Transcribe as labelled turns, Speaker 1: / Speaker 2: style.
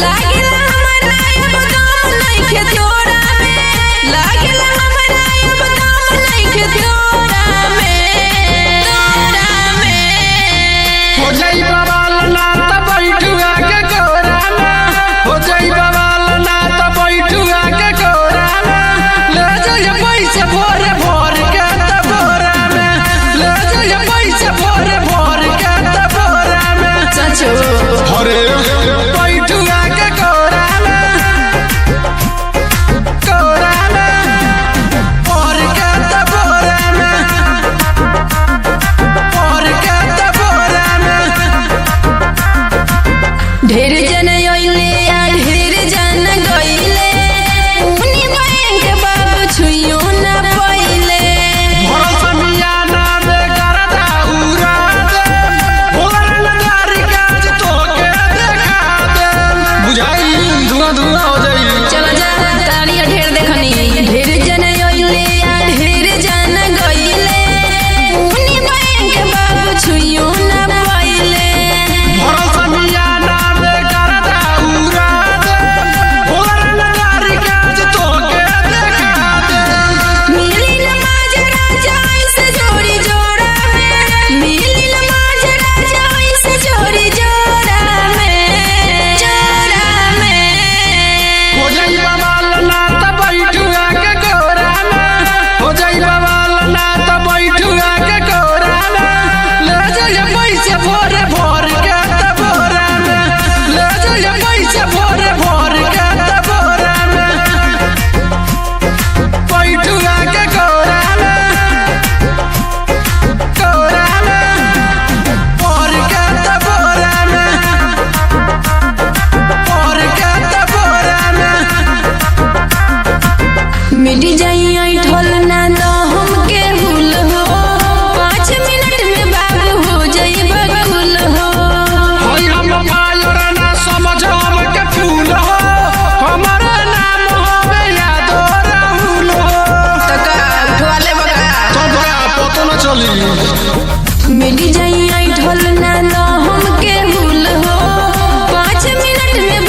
Speaker 1: लागेला हमरा अब दाम नइखे तोरा में, लागेला हमरा अब दाम नइखे तोरा में, तोरा में।
Speaker 2: हो जाई बवाल ना त बैठुआ के कोरा में, हो जाई बवाल ना त बैठुआ के कोरा में, ले जाइए पैसे भोरे भोर के त बोरा में, ले जाइए पैसे भोरे भोर के त बोरा में।
Speaker 1: सचो
Speaker 2: अरे बैठुआ के कोरा में, कोरा में भोर के त बोरा में, भोर के त बोरा में।
Speaker 1: ढेर जन अइले आ ढेर जन गइले, उनी बैंक बाबू छुइयो ना पइले।
Speaker 2: भरोसा मियाना में करदा उड़ा दे, भोर नगारी काज तोके देखा दे। बुझाई धुआं धुआं हो जाई।
Speaker 1: चल जा ताली ढेर देखनी। ढेर जन अइले आ ढेर जन गइले, उनी बैंक बाबू छुइयो ना पइले।
Speaker 2: भरोसा मियाना में करदा उड़ा दे, भोर नगारी काज तोके देखा दे।
Speaker 1: मिली नमाज राजा ऐसे जोड़ी जोड़ा में, मिली नमाज राजा ऐसे जोड़ी जोड़ा में, जोड़ा में।
Speaker 2: हो जाई बवाल ना त बैठुआ के कोरा में, हो जाई बवाल ना त बैठुआ के कोरा में, ले जाइए पैसे भोरे भोर के त बोरा में, ले जाइए पैसे भोरे भोर के त बोरा में। बैठुआ के कोरा में, कोरा में भोर के त बोरा में, भोर के त बोरा में।
Speaker 1: मिट जाई ऐठल ना तो हमके भूल हो, 5 मिनट में बाबू हो जाई बकुल हो।
Speaker 2: होई हम मायर ना समझ हम के फूल हो, हमारा नाम होवे यादो राहुल हो।
Speaker 1: तका उठवा ले बका।
Speaker 2: तोरा पतो न चली।
Speaker 1: मिट जाई ऐठल ना तो हमके भूल हो, 5 मिनट में